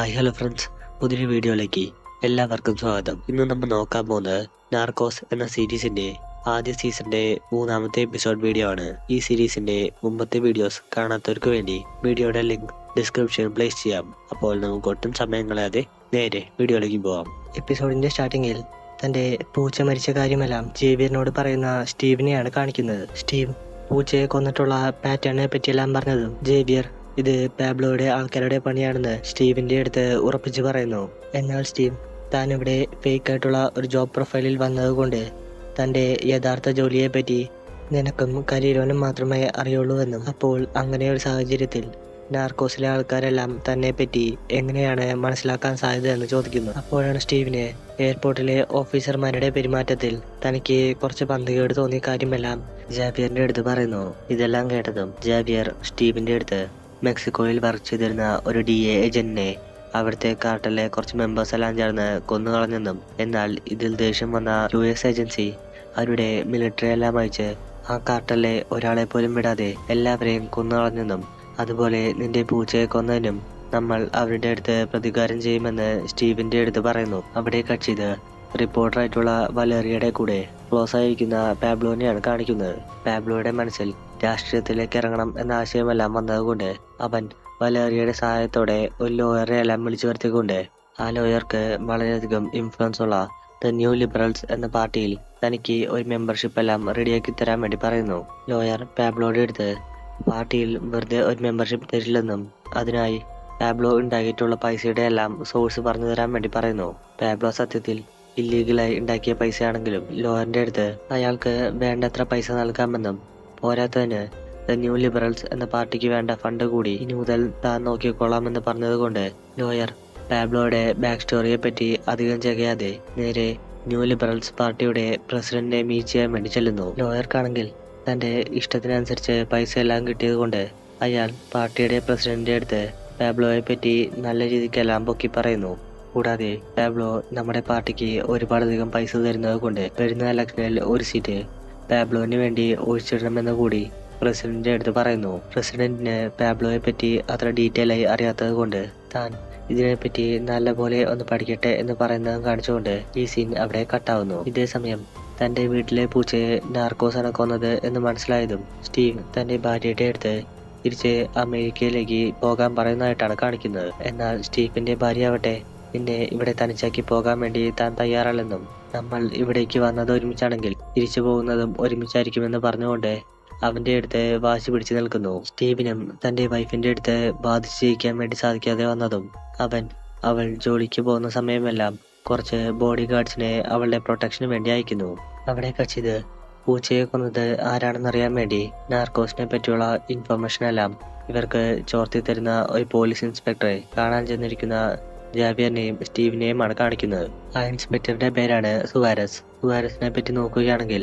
Hello friends, പുതിയൊരു വീഡിയോയിലേക്ക് എല്ലാവർക്കും സ്വാഗതം. ഇന്ന് നമ്മൾ നോക്കാൻ പോകുന്നത് നാർക്കോസ് എന്ന സീരീസിന്റെ ആദ്യ സീസണിന്റെ 3ാമത്തെ എപ്പിസോഡ് വീഡിയോ ആണ്. ഈ സീരീസിന്റെ മുമ്പത്തെ വീഡിയോസ് കാണാത്തവർക്ക് വേണ്ടി വീഡിയോയുടെ ലിങ്ക് ഡിസ്ക്രിപ്ഷനിൽ പ്ലേസ് ചെയ്യാം. അപ്പോൾ നമുക്ക് ഒട്ടും സമയം കളയാതെ നേരെ വീഡിയോയിലേക്ക് പോവാം. എപ്പിസോഡിന്റെ സ്റ്റാർട്ടിങ്ങിൽ തന്റെ പൂച്ച മരിച്ച കാര്യമെല്ലാം ജേവിയറിനോട് പറയുന്ന സ്റ്റീവിനെയാണ് കാണിക്കുന്നത്. സ്റ്റീവ് പൂച്ചയെ കൊന്നിട്ടുള്ള പാറ്റേണിനെ പറ്റിയെല്ലാം പറഞ്ഞതും ജേവിയർ ഇത് പാബ്ലോയുടെ ആൾക്കാരുടെ പണിയാണെന്ന് സ്റ്റീവിന്റെ അടുത്ത് ഉറപ്പിച്ചു പറയുന്നു. എന്നാൽ സ്റ്റീവ് താൻ ഇവിടെ ഫേക്ക് ആയിട്ടുള്ള ഒരു ജോബ് പ്രൊഫൈലിൽ വന്നതുകൊണ്ട് തന്റെ യഥാർത്ഥ ജോലിയെ പറ്റി നിനക്കും കരീരോനും മാത്രമേ അറിയുള്ളൂവെന്നും അപ്പോൾ അങ്ങനെ ഒരു സാഹചര്യത്തിൽ നാർക്കോസിലെ ആൾക്കാരെല്ലാം തന്നെ പറ്റി എങ്ങനെയാണ് മനസ്സിലാക്കാൻ സാധ്യതയെന്ന് ചോദിക്കുന്നു. അപ്പോഴാണ് സ്റ്റീവിന് എയർപോർട്ടിലെ ഓഫീസർമാരുടെ പെരുമാറ്റത്തിൽ തനിക്ക് കുറച്ച് പന്തികേട് തോന്നിയ കാര്യമെല്ലാം ജാവിയറിന്റെ അടുത്ത് പറയുന്നു. ഇതെല്ലാം കേട്ടതും ജാവിയർ സ്റ്റീവിന്റെ അടുത്ത് മെക്സിക്കോയിൽ വർക്ക് ചെയ്തിരുന്ന ഒരു DA ഏജന്റിനെ അവിടുത്തെ കാർട്ടലിലെ കുറച്ച് മെമ്പേഴ്സ് എല്ലാം ചേർന്ന് കൊന്നുകളഞ്ഞെന്നും എന്നാൽ ഇതിൽ ദേഷ്യം വന്ന US ഏജൻസി അവരുടെ മിലിറ്ററി എല്ലാം അയച്ച് ആ കാർട്ടലിലെ ഒരാളെ പോലും വിടാതെ എല്ലാവരെയും കൊന്നുകളഞ്ഞെന്നും അതുപോലെ നിന്റെ പൂച്ചയെ കൊന്നതിനും നമ്മൾ അവരുടെ അടുത്ത് പ്രതികാരം ചെയ്യുമെന്ന് സ്റ്റീവിന്റെ അടുത്ത് പറയുന്നു. അവിടെ കക്ഷിത് റിപ്പോർട്ടറായിട്ടുള്ള വലേറിയയുടെ കൂടെ ക്ലോസ് ആയിരിക്കുന്ന പാബ്ലോനെയാണ് കാണിക്കുന്നത്. പാബ്ലോയുടെ മനസ്സിൽ രാഷ്ട്രീയത്തിലേക്ക് ഇറങ്ങണം എന്ന ആശയമെല്ലാം വന്നതുകൊണ്ട് അവൻ വലേറിയയുടെ സഹായത്തോടെ ഒരു ലോയറെ എല്ലാം വിളിച്ചു വരുത്തിക്കൊണ്ട് ആ ലോയർക്ക് വളരെയധികം ഇൻഫ്ലുവൻസ് ഉള്ള ദ ന്യൂ ലിബറൽസ് എന്ന പാർട്ടിയിൽ തനിക്ക് ഒരു മെമ്പർഷിപ്പ് എല്ലാം റെഡിയാക്കി തരാൻ വേണ്ടി പറയുന്നു. ലോയർ പാബ്ലോയുടെ അടുത്ത് പാർട്ടിയിൽ വെറുതെ ഒരു മെമ്പർഷിപ്പ് തരില്ലെന്നും അതിനായി പാബ്ലോ ഉണ്ടാക്കിയിട്ടുള്ള പൈസയുടെ എല്ലാം സോഴ്സ് പറഞ്ഞു തരാൻ വേണ്ടി പറയുന്നു. പാബ്ലോ സത്യത്തിൽ ഇല്ലീഗലായി ഉണ്ടാക്കിയ പൈസയാണെങ്കിലും ലോയറിന്റെ അടുത്ത് അയാൾക്ക് വേണ്ടത്ര പൈസ നൽകാമെന്നും പോരാത്തതിന് ദ ന്യൂ ലിബറൽസ് എന്ന പാർട്ടിക്ക് വേണ്ട ഫണ്ട് കൂടി ഇനി മുതൽ താൻ നോക്കിക്കൊള്ളാമെന്ന് പറഞ്ഞതുകൊണ്ട് ലോയർ പാബ്ലോയുടെ ബാക്ക് സ്റ്റോറിയെ പറ്റി അധികം ചെയ്യാതെ നേരെ ന്യൂ ലിബറൽസ് പാർട്ടിയുടെ പ്രസിഡന്റിനെ മീറ്റ് ചെയ്യാൻ വേണ്ടി ചെല്ലുന്നു. ലോയർക്കാണെങ്കിൽ തന്റെ ഇഷ്ടത്തിനനുസരിച്ച് പൈസ എല്ലാം കിട്ടിയത് കൊണ്ട് അയാൾ പാർട്ടിയുടെ പ്രസിഡന്റിന്റെ അടുത്ത് പാബ്ലോയെ പറ്റി നല്ല രീതിക്കെല്ലാം പൊക്കി പറയുന്നു. കൂടാതെ പാബ്ലോ നമ്മുടെ പാർട്ടിക്ക് ഒരുപാടധികം പൈസ തരുന്നത് കൊണ്ട് വരുന്ന ഇലക്ഷനിൽ ഒരു സീറ്റ് പാബ്ലോന് വേണ്ടി ഒഴിച്ചിടണമെന്ന് കൂടി പ്രസിഡന്റിന്റെ അടുത്ത് പറയുന്നു. പ്രസിഡന്റിന് പാബ്ലോയെ പറ്റി അത്ര ഡീറ്റെയിൽ ആയി അറിയാത്തത് കൊണ്ട് താൻ ഇതിനെപ്പറ്റി നല്ലപോലെ ഒന്ന് പഠിക്കട്ടെ എന്ന് പറയുന്നത് കാണിച്ചുകൊണ്ട് ഈ സീൻ അവിടെ കട്ടാവുന്നു. ഇതേ സമയം തന്റെ വീട്ടിലെ പൂച്ചയെ നാർക്കോസ് ആണ് കൊന്നത് എന്ന് മനസ്സിലായതും സ്റ്റീവ് തന്റെ ഭാര്യയുടെ അടുത്ത് തിരിച്ച് അമേരിക്കയിലേക്ക് പോകാൻ പറയുന്നതായിട്ടാണ് കാണിക്കുന്നത്. എന്നാൽ സ്റ്റീവിന്റെ ഭാര്യ ആവട്ടെ പിന്നെ ഇവിടെ തനിച്ചാക്കി പോകാൻ വേണ്ടി താൻ തയ്യാറല്ലെന്നും നമ്മൾ ഇവിടേക്ക് വന്നത് ഒരുമിച്ചാണെങ്കിൽ തിരിച്ചു പോകുന്നതും ഒരുമിച്ചായിരിക്കുമെന്ന് പറഞ്ഞുകൊണ്ട് അവന്റെ അടുത്ത് വാശി പിടിച്ചു നിൽക്കുന്നു. സ്റ്റീവിനും തന്റെ വൈഫിന്റെ അടുത്ത് ബാധിച്ചു ജയിക്കാൻ വേണ്ടി സാധിക്കാതെ വന്നതും അവൾ ജോലിക്ക് പോകുന്ന സമയമെല്ലാം കുറച്ച് ബോഡി ഗാർഡ്സിനെ അവളുടെ പ്രൊട്ടക്ഷന് വേണ്ടി അയക്കുന്നു. അവിടെ കക്ഷിത് പൂച്ചയെ കൊന്നത് ആരാണെന്നറിയാൻ വേണ്ടി നാർക്കോസിനെ പറ്റിയുള്ള ഇൻഫർമേഷൻ എല്ലാം ഇവർക്ക് ചോർത്തി തരുന്ന ഒരു പോലീസ് ഇൻസ്പെക്ടറെ കാണാൻ ചെന്നിരിക്കുന്ന ജാവിയറിനെയും സ്റ്റീവിനെയുമാണ് കാണിക്കുന്നത്. ആ ഇൻസ്പെക്ടറുടെ പേരാണ് സുവാരസ്. സുവാരസിനെ പറ്റി നോക്കുകയാണെങ്കിൽ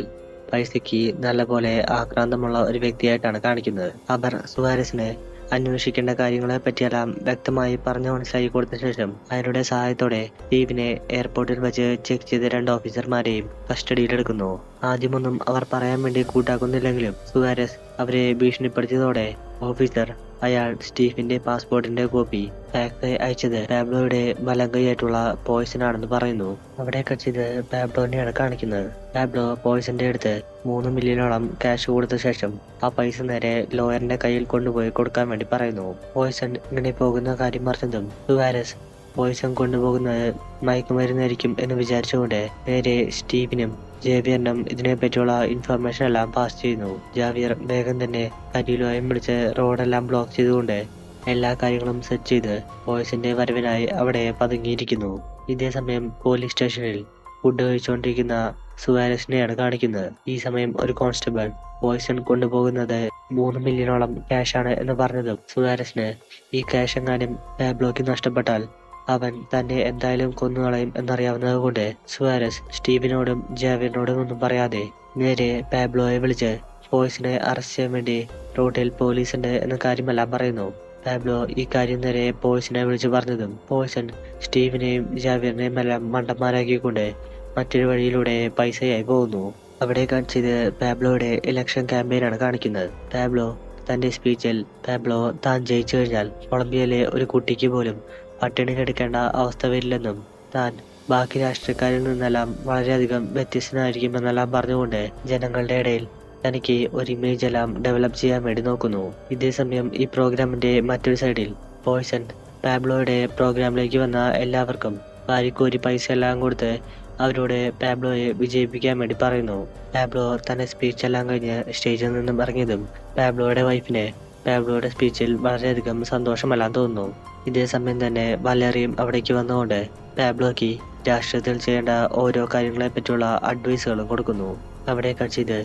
പൈസയ്ക്ക് നല്ലപോലെ ആക്രാന്തമുള്ള ഒരു വ്യക്തിയായിട്ടാണ് കാണിക്കുന്നത്. അവർ സുവാരസിനെ അന്വേഷിക്കേണ്ട കാര്യങ്ങളെ പറ്റിയെല്ലാം വ്യക്തമായി പറഞ്ഞു മനസ്സിലാക്കി കൊടുത്ത ശേഷം അയാളുടെ സഹായത്തോടെ സ്റ്റീവിനെ എയർപോർട്ടിൽ വെച്ച് ചെക്ക് ചെയ്ത 2 ഓഫീസർമാരെയും കസ്റ്റഡിയിലെടുക്കുന്നു. ആദ്യമൊന്നും അവർ പറയാൻ വേണ്ടി കൂട്ടാക്കുന്നില്ലെങ്കിലും സുവാരസ് അവരെ ഭീഷണിപ്പെടുത്തിയതോടെ ഓഫീസർ അയാൾ സ്റ്റീവിന്റെ പാസ്പോർട്ടിന്റെ കോപ്പി ഫാക്സ് അയച്ചത് പാബ്ലോയുടെ വലം കൈയായിട്ടുള്ള പോയ്സൺ ആണെന്ന് പറയുന്നു. അവിടെ കക്ഷിത് പാബ്ലോനെയാണ് കാണിക്കുന്നത്. പാബ്ലോ പോയ്സന്റെ അടുത്ത് 3 മില്യണോളം ക്യാഷ് കൊടുത്ത ശേഷം ആ പൈസ നേരെ ലോയറിന്റെ കയ്യിൽ കൊണ്ടുപോയി കൊടുക്കാൻ വേണ്ടി പറയുന്നു. പോയ്സൺ ഇങ്ങനെ പോകുന്ന കാര്യം പറഞ്ഞതും സുവാരസ് പോയ്സൺ കൊണ്ടുപോകുന്നത് മയക്കുമരുന്നായിരിക്കും എന്ന് വിചാരിച്ചുകൊണ്ട് നേരെ സ്റ്റീവിനും ജാവിയറിനും ഇതിനെ പറ്റിയുള്ള ഇൻഫർമേഷൻ എല്ലാം പാസ് ചെയ്യുന്നു. ജാവിയർ വേഗം തന്നെ കരീലോയും വിളിച്ച് റോഡെല്ലാം ബ്ലോക്ക് ചെയ്തുകൊണ്ട് എല്ലാ കാര്യങ്ങളും സെറ്റ് ചെയ്ത് പോയ്സന്റെ വരവിനായി അവിടെ പതുങ്ങിയിരിക്കുന്നു. ഇതേ സമയം പോലീസ് സ്റ്റേഷനിൽ ഫുഡ് കഴിച്ചുകൊണ്ടിരിക്കുന്ന സുവാരസിനെയാണ് കാണിക്കുന്നത്. ഈ സമയം ഒരു കോൺസ്റ്റബിൾ പോയ്സൺ കൊണ്ടുപോകുന്നത് 3 മില്യണോളം ക്യാഷ് ആണ് എന്ന് പറഞ്ഞതും സുവാരസിന് ഈ ക്യാഷ് എങ്ങാനും പാബ്ലോക്ക് നഷ്ടപ്പെട്ടാൽ അവൻ തന്നെ എന്തായാലും കൊന്നുകളയും എന്നറിയാവുന്നത് കൊണ്ട് സുവാരസ് സ്റ്റീവിനോടും ജാവിയറിനോടും ഒന്നും പറയാതെ നേരെ പാബ്ലോയെ വിളിച്ച് പോയ്സനെ അറസ്റ്റ് ചെയ്യാൻ വേണ്ടി റോഡിൽ പോലീസ് ഉണ്ട് എന്ന കാര്യമെല്ലാം പറയുന്നു. പാബ്ലോ ഈ കാര്യം നേരെ പോയ്സനെ വിളിച്ചു പറഞ്ഞതും പോയ്സൺ സ്റ്റീവിനെയും ജാവിയറിനെയും എല്ലാം മണ്ടന്മാരാക്കിക്കൊണ്ട് മറ്റൊരു വഴിയിലൂടെ പൈസയായി പോകുന്നു. അവിടെ കാണിച്ചത് പാബ്ലോയുടെ ഇലക്ഷൻ ക്യാമ്പയിനാണ് കാണിക്കുന്നത്. പാബ്ലോ തന്റെ സ്പീച്ചിൽ പാബ്ലോ താൻ ജയിച്ചു കഴിഞ്ഞാൽ കൊളംബിയയിലെ ഒരു കുട്ടിക്ക് പോലും പട്ടിണി കിടക്കേണ്ട അവസ്ഥ വരില്ലെന്നും താൻ ബാക്കി രാഷ്ട്രീയക്കാരിൽ നിന്നെല്ലാം വളരെയധികം വ്യത്യസ്തനായിരിക്കുമെന്നെല്ലാം പറഞ്ഞുകൊണ്ട് ജനങ്ങളുടെ ഇടയിൽ തനിക്ക് ഒരു ഇമേജ് എല്ലാം ഡെവലപ്പ് ചെയ്യാൻ വേണ്ടി നോക്കുന്നു. ഇതേസമയം ഈ പ്രോഗ്രാമിന്റെ മറ്റൊരു സൈഡിൽ പോയ്സൺ പാബ്ലോയുടെ പ്രോഗ്രാമിലേക്ക് വന്ന എല്ലാവർക്കും വാരിക്കോരി പൈസ എല്ലാം കൊടുത്ത് അവരോട് പാബ്ലോയെ വിജയിപ്പിക്കാൻ വേണ്ടി പറയുന്നു. പാബ്ലോ തന്റെ സ്പീച്ച് എല്ലാം കഴിഞ്ഞ് സ്റ്റേജിൽ നിന്നും ഇറങ്ങിയതും പാബ്ലോയുടെ വൈഫിന് പാബ്ലോയുടെ സ്പീച്ചിൽ വളരെയധികം സന്തോഷമെല്ലാം തോന്നുന്നു. ഇതേ സമയം തന്നെ വലേറിയും അവിടേക്ക് വന്നുകൊണ്ട് പാബ്ലോയ്ക്ക് രാഷ്ട്രീയത്തിൽ ചെയ്യേണ്ട ഓരോ കാര്യങ്ങളെ പറ്റിയുള്ള അഡ്വൈസുകളും കൊടുക്കുന്നു. അവിടെ കക്ഷിത്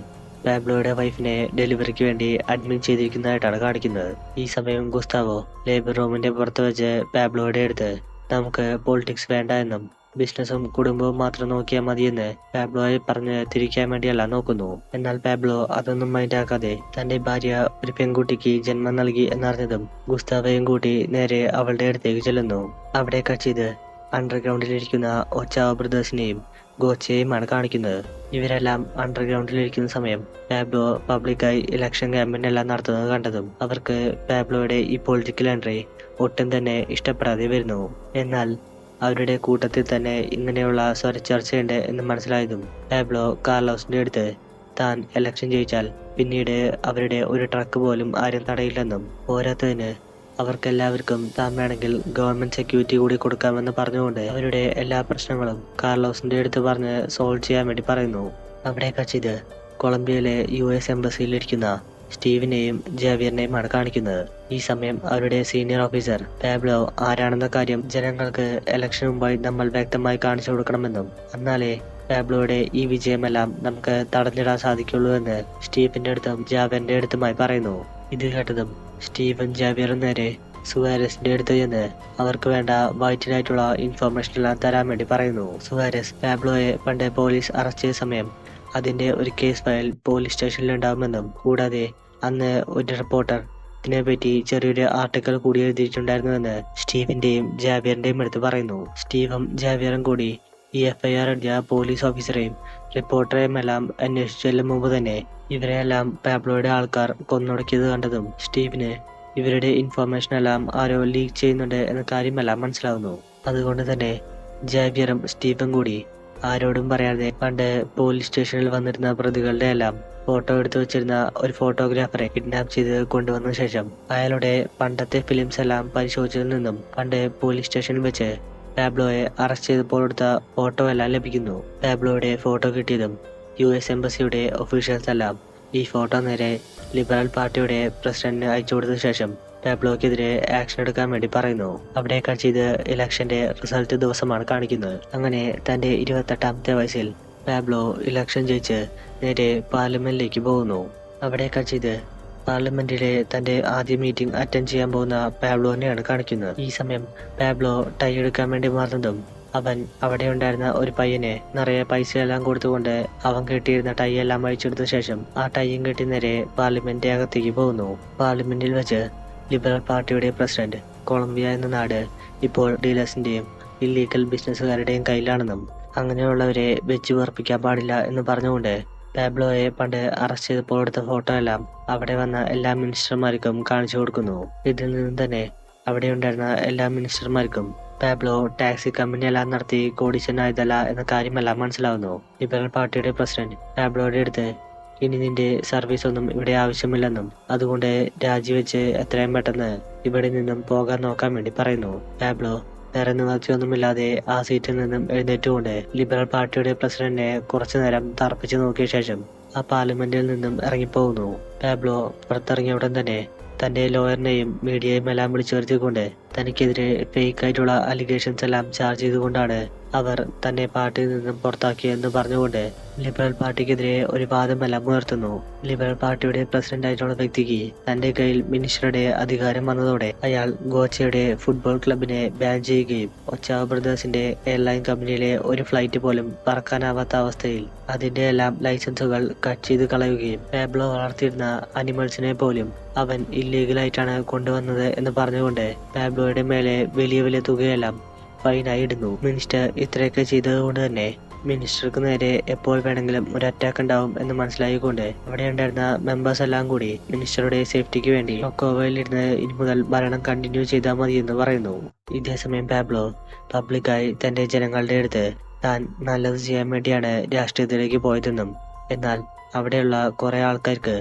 പാബ്ലോയുടെ വൈഫിനെ ഡെലിവറിക്ക് വേണ്ടി അഡ്മിറ്റ് ചെയ്തിരിക്കുന്നതായിട്ടാണ് കാണിക്കുന്നത്. ഈ സമയം ഗുസ്താവോ ലേബർ റൂമിന്റെ പുറത്ത് വെച്ച് പാബ്ലോയുടെ അടുത്ത് നമുക്ക് പൊളിറ്റിക്സ് വേണ്ട എന്നും ബിസിനസ്സും കുടുംബവും മാത്രം നോക്കിയാൽ മതിയെന്ന് പാബ്ലോയെ പറഞ്ഞ് തിരിക്കാൻ വേണ്ടിയല്ല നോക്കുന്നു. എന്നാൽ പാബ്ലോ അതൊന്നും മൈൻഡാക്കാതെ തന്റെ ഭാര്യ ഒരു പെൺകുട്ടിക്ക് ജന്മം നൽകി എന്നറിഞ്ഞതും ഗുസ്താവയും കൂട്ടി നേരെ അവളുടെ അടുത്തേക്ക് ചെല്ലുന്നു. അവിടെ കക്ഷിത് അണ്ടർഗ്രൗണ്ടിലിരിക്കുന്ന ഒച്ചാവോ ബ്രദേഴ്സിനെയും ഗോച്ചയെയുമാണ് കാണിക്കുന്നത്. ഇവരെല്ലാം അണ്ടർഗ്രൗണ്ടിലിരിക്കുന്ന സമയം പാബ്ലോ പബ്ലിക്കായി ഇലക്ഷൻ ക്യാമ്പയിൻ എല്ലാം നടത്തുന്നത് കണ്ടതും അവർക്ക് പാബ്ലോയുടെ ഈ പൊളിറ്റിക്കൽ എൻട്രി ഒട്ടും തന്നെ ഇഷ്ടപ്പെടാതെ വരുന്നു. എന്നാൽ അവരുടെ കൂട്ടത്തിൽ തന്നെ ഇങ്ങനെയുള്ള സ്വരച്ചർച്ചയുണ്ട് എന്ന് മനസ്സിലായതും പാബ്ലോ കാർലോസിന്റെ അടുത്ത് താൻ ഇലക്ഷൻ ജയിച്ചാൽ പിന്നീട് അവരുടെ ഒരു ട്രക്ക് പോലും ആരും തടയില്ലെന്നും പോരാത്തതിന് അവർക്കെല്ലാവർക്കും താൻ വേണമെങ്കിൽ ഗവൺമെന്റ് സെക്യൂരിറ്റി കൂടി കൊടുക്കാമെന്ന് പറഞ്ഞുകൊണ്ട് അവരുടെ എല്ലാ പ്രശ്നങ്ങളും കാർലോസിന്റെ അടുത്ത് പറഞ്ഞ് സോൾവ് ചെയ്യാൻ വേണ്ടി പറയുന്നു. അവിടെ കക്ഷിത് കൊളംബിയയിലെ US എംബസിയിലിരിക്കുന്ന സ്റ്റീവിനെയും ജാവിയറിനെയുമാണ് കാണിക്കുന്നത്. ഈ സമയം അവരുടെ സീനിയർ ഓഫീസർ പാബ്ലോ ആരാണെന്ന കാര്യം ജനങ്ങൾക്ക് ഇലക്ഷൻ മുമ്പായി നമ്മൾ വ്യക്തമായി കാണിച്ചു കൊടുക്കണമെന്നും എന്നാലേ പാബ്ലോയുടെ ഈ വിജയമെല്ലാം നമുക്ക് തടഞ്ഞിടാൻ സാധിക്കുള്ളൂ എന്ന് സ്റ്റീവിന്റെ അടുത്തും ജാവിയറിന്റെ അടുത്തുമായി പറയുന്നു. ഇത് കേട്ടതും സ്റ്റീവൻ ജാവിയറും നേരെ സുവാരസിന്റെ അടുത്ത് ചെന്ന് അവർക്ക് വേണ്ട വൈറ്റിനായിട്ടുള്ള ഇൻഫർമേഷൻ എല്ലാം തരാൻ വേണ്ടി പറയുന്നു. സുവാരസ് പാബ്ലോയെ പണ്ട് പോലീസ് അറസ്റ്റ് ചെയ്ത സമയം അതിന്റെ ഒരു കേസ് ഫയൽ പോലീസ് സ്റ്റേഷനിൽ ഉണ്ടാവുമെന്നും കൂടാതെ അന്ന് ഒരു റിപ്പോർട്ടർ ഇതിനെപ്പറ്റി ചെറിയൊരു ആർട്ടിക്കിൾ കൂടി എഴുതിയിട്ടുണ്ടായിരുന്നുവെന്ന് സ്റ്റീവിന്റെയും ജാവിയറിന്റെയും അടുത്ത് പറയുന്നു. സ്റ്റീവും ജാവിയറും കൂടി ഈ FIR എഴുതിയ പോലീസ് ഓഫീസറെയും റിപ്പോർട്ടറെയും എല്ലാം അന്വേഷിച്ചു ചെല്ലും മുമ്പ് തന്നെ ഇവരെയെല്ലാം പാബ്ലോയുടെ ആൾക്കാർ കൊന്നൊടുക്കിയത് കണ്ടതും സ്റ്റീവിന് ഇവരുടെ ഇൻഫർമേഷൻ എല്ലാം ആരോ ലീക്ക് ചെയ്യുന്നുണ്ട് എന്ന കാര്യമെല്ലാം മനസ്സിലാവുന്നു. അതുകൊണ്ട് തന്നെ ജാവിയറും സ്റ്റീവും കൂടി ആരോടും പറയാതെ പണ്ട് പോലീസ് സ്റ്റേഷനിൽ വന്നിരുന്ന പ്രതികളുടെ എല്ലാം ഫോട്ടോ എടുത്തു വെച്ചിരുന്ന ഒരു ഫോട്ടോഗ്രാഫറെ കിഡ്നാപ്പ് ചെയ്ത് കൊണ്ടുവന്ന ശേഷം അയാളുടെ പണ്ടത്തെ ഫിലിംസ് എല്ലാം പരിശോധിച്ചതിൽ നിന്നും പണ്ട് പോലീസ് സ്റ്റേഷനിൽ വെച്ച് പാബ്ലോയെ അറസ്റ്റ് ചെയ്തപ്പോൾ എടുത്ത ഫോട്ടോ എല്ലാം ലഭിക്കുന്നു. പാബ്ലോയുടെ ഫോട്ടോ കിട്ടിയതും US എംബസിയുടെ ഒഫീഷ്യൽസ് എല്ലാം ഈ ഫോട്ടോ നേരെ ലിബറൽ പാർട്ടിയുടെ പ്രസിഡന്റിന് അയച്ചു കൊടുത്ത ശേഷം പാബ്ലോക്കെതിരെ ആക്ഷൻ എടുക്കാൻ വേണ്ടി പറയുന്നു. അവിടെ കക്ഷിത് ഇലക്ഷന്റെ റിസൾട്ട് ദിവസമാണ് കാണിക്കുന്നത്. അങ്ങനെ തന്റെ 28ാമത്തെ വയസ്സിൽ പാബ്ലോ ഇലക്ഷൻ ജയിച്ച് നേരെ പാർലമെന്റിലേക്ക് പോകുന്നു. അവിടെ കക്ഷിത് പാർലമെന്റിലെ തന്റെ ആദ്യ മീറ്റിംഗ് അറ്റൻഡ് ചെയ്യാൻ പോകുന്ന പാബ്ലോനെയാണ് കാണിക്കുന്നത്. ഈ സമയം പാബ്ലോ ടൈ എടുക്കാൻ വേണ്ടി മാറുന്നതും അവൻ അവിടെ ഉണ്ടായിരുന്ന ഒരു പയ്യനെ നിറയെ പൈസ എല്ലാം കൊടുത്തുകൊണ്ട് അവൻ കെട്ടിയിരുന്ന ടൈ എല്ലാം അഴിച്ചെടുത്ത ശേഷം ആ ടൈയും കെട്ടി നേരെ പാർലമെന്റ് അകത്തേക്ക് പോകുന്നു. പാർലമെന്റിൽ വെച്ച് ലിബറൽ പാർട്ടിയുടെ പ്രസിഡന്റ് കൊളംബിയ എന്ന നാട് ഇപ്പോൾ ഡീലേഴ്സിന്റെയും ഇല്ലീഗൽ ബിസിനസ്സുകാരുടെയും കയ്യിലാണെന്നും അങ്ങനെയുള്ളവരെ വെച്ച് ഉറപ്പിക്കാൻ പാടില്ല എന്ന് പറഞ്ഞുകൊണ്ട് പാബ്ലോയെ പണ്ട് അറസ്റ്റ് ചെയ്തപ്പോൾ എടുത്ത ഫോട്ടോ എല്ലാം അവിടെ വന്ന എല്ലാ മിനിസ്റ്റർമാർക്കും കാണിച്ചു കൊടുക്കുന്നു. ഇതിൽ നിന്നും തന്നെ അവിടെ ഉണ്ടായിരുന്ന എല്ലാ മിനിസ്റ്റർമാർക്കും പാബ്ലോ ടാക്സി കമ്പനി എല്ലാം നടത്തി കോടീശ്വരനായതല്ല എന്ന കാര്യമെല്ലാം മനസ്സിലാവുന്നു. ലിബറൽ പാർട്ടിയുടെ പ്രസിഡന്റ് പാബ്ലോയുടെ അടുത്ത് ഇനി നിന്റെ സർവീസ് ഒന്നും ഇവിടെ ആവശ്യമില്ലെന്നും അതുകൊണ്ട് രാജിവെച്ച് എത്രയും പെട്ടെന്ന് ഇവിടെ നിന്നും പോകാൻ നോക്കാൻ വേണ്ടി പറയുന്നു. പാബ്ലോ വേറെ നിവർത്തിയൊന്നുമില്ലാതെ ആ സീറ്റിൽ നിന്നും എഴുന്നേറ്റുകൊണ്ട് ലിബറൽ പാർട്ടിയുടെ പ്രസിഡന്റിനെ കുറച്ചു നേരം തർപ്പിച്ചു നോക്കിയ ശേഷം ആ പാർലമെന്റിൽ നിന്നും ഇറങ്ങിപ്പോകുന്നു. പാബ്ലോ പുറത്തിറങ്ങിയ ഉടൻ തന്നെ തന്റെ ലോയറിനെയും മീഡിയയും എല്ലാം വിളിച്ചു വരുത്തിക്കൊണ്ട് തനിക്കെതിരെ ഫേക്ക് ആയിട്ടുള്ള അലിഗേഷൻസ് എല്ലാം ചാർജ് ചെയ്തുകൊണ്ടാണ് അവർ തന്നെ പാർട്ടിയിൽ നിന്നും പുറത്താക്കിയെന്ന് പറഞ്ഞുകൊണ്ട് ലിബറൽ പാർട്ടിക്കെതിരെ ഒരു വാദമെല്ലാം ഉയർത്തുന്നു. ലിബറൽ പാർട്ടിയുടെ പ്രസിഡന്റ് ആയിട്ടുള്ള വ്യക്തിക്ക് തന്റെ കയ്യിൽ മിനിസ്റ്ററുടെ അധികാരം വന്നതോടെ അയാൾ ഗോച്ചയുടെ ഫുട്ബോൾ ക്ലബിനെ ബാൻ ചെയ്യുകയും ഒച്ചാവോ ബ്രദേഴ്സിന്റെ എയർലൈൻ കമ്പനിയിലെ ഒരു ഫ്ലൈറ്റ് പോലും പറക്കാനാവാത്ത അവസ്ഥയിൽ അതിന്റെ എല്ലാം ലൈസൻസുകൾ കട്ട് ചെയ്ത് കളയുകയും പാബ്ലോ വളർത്തിയിരുന്ന അനിമൽസിനെ പോലും അവൻ ഇല്ലീഗലായിട്ടാണ് കൊണ്ടുവന്നത് എന്ന് പറഞ്ഞുകൊണ്ട് പാബ്ലോയുടെ മേലെ വലിയ വലിയ തുകയെല്ലാം ഫൈനായി ഇടുന്നു. മിനിസ്റ്റർ ഇത്രയൊക്കെ ചെയ്തതുകൊണ്ട് തന്നെ മിനിസ്റ്റർക്ക് നേരെ എപ്പോൾ വേണമെങ്കിലും ഒരു അറ്റാക്ക് ഉണ്ടാവും എന്ന് മനസ്സിലായിക്കൊണ്ട് അവിടെ ഉണ്ടായിരുന്ന മെമ്പേഴ്സ് എല്ലാം കൂടി മിനിസ്റ്ററുടെ സേഫ്റ്റിക്ക് വേണ്ടി ഒക്കോവയിലിരുന്ന് ഇനി മുതൽ ഭരണം കണ്ടിന്യൂ ചെയ്താൽ മതി എന്ന് പറയുന്നു. ഇതേസമയം പാബ്ലോ പബ്ലിക്കായി തന്റെ ജനങ്ങളുടെ അടുത്ത് താൻ നല്ലത് ചെയ്യാൻ വേണ്ടിയാണ് രാഷ്ട്രീയത്തിലേക്ക് പോയതെന്നും എന്നാൽ അവിടെയുള്ള കുറെ ആൾക്കാർക്ക്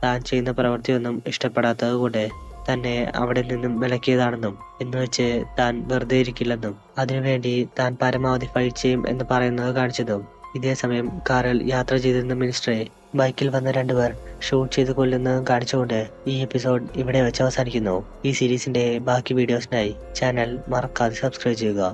താൻ ചെയ്യുന്ന പ്രവൃത്തിയൊന്നും ഇഷ്ടപ്പെടാത്തത് കൊണ്ട് തന്നെ അവിടെ നിന്നും വിലക്കിയതാണെന്നും എന്ന് വെച്ച് താൻ വെറുതെ ഇരിക്കില്ലെന്നും അതിനുവേണ്ടി താൻ പരമാവധി ഫൈറ്റ് ചെയ്യും എന്ന് പറയുന്നത് കാണിച്ചതും ഇതേസമയം കാറിൽ യാത്ര ചെയ്തിരുന്ന മിനിസ്റ്ററെ ബൈക്കിൽ വന്ന രണ്ടുപേർ ഷൂട്ട് ചെയ്ത് കൊല്ലുന്നതും കാണിച്ചുകൊണ്ട് ഈ എപ്പിസോഡ് ഇവിടെ വെച്ച് അവസാനിക്കുന്നു. ഈ സീരീസിന്റെ ബാക്കി വീഡിയോസിനായി ചാനൽ മറക്കാതെ സബ്സ്ക്രൈബ് ചെയ്യുക.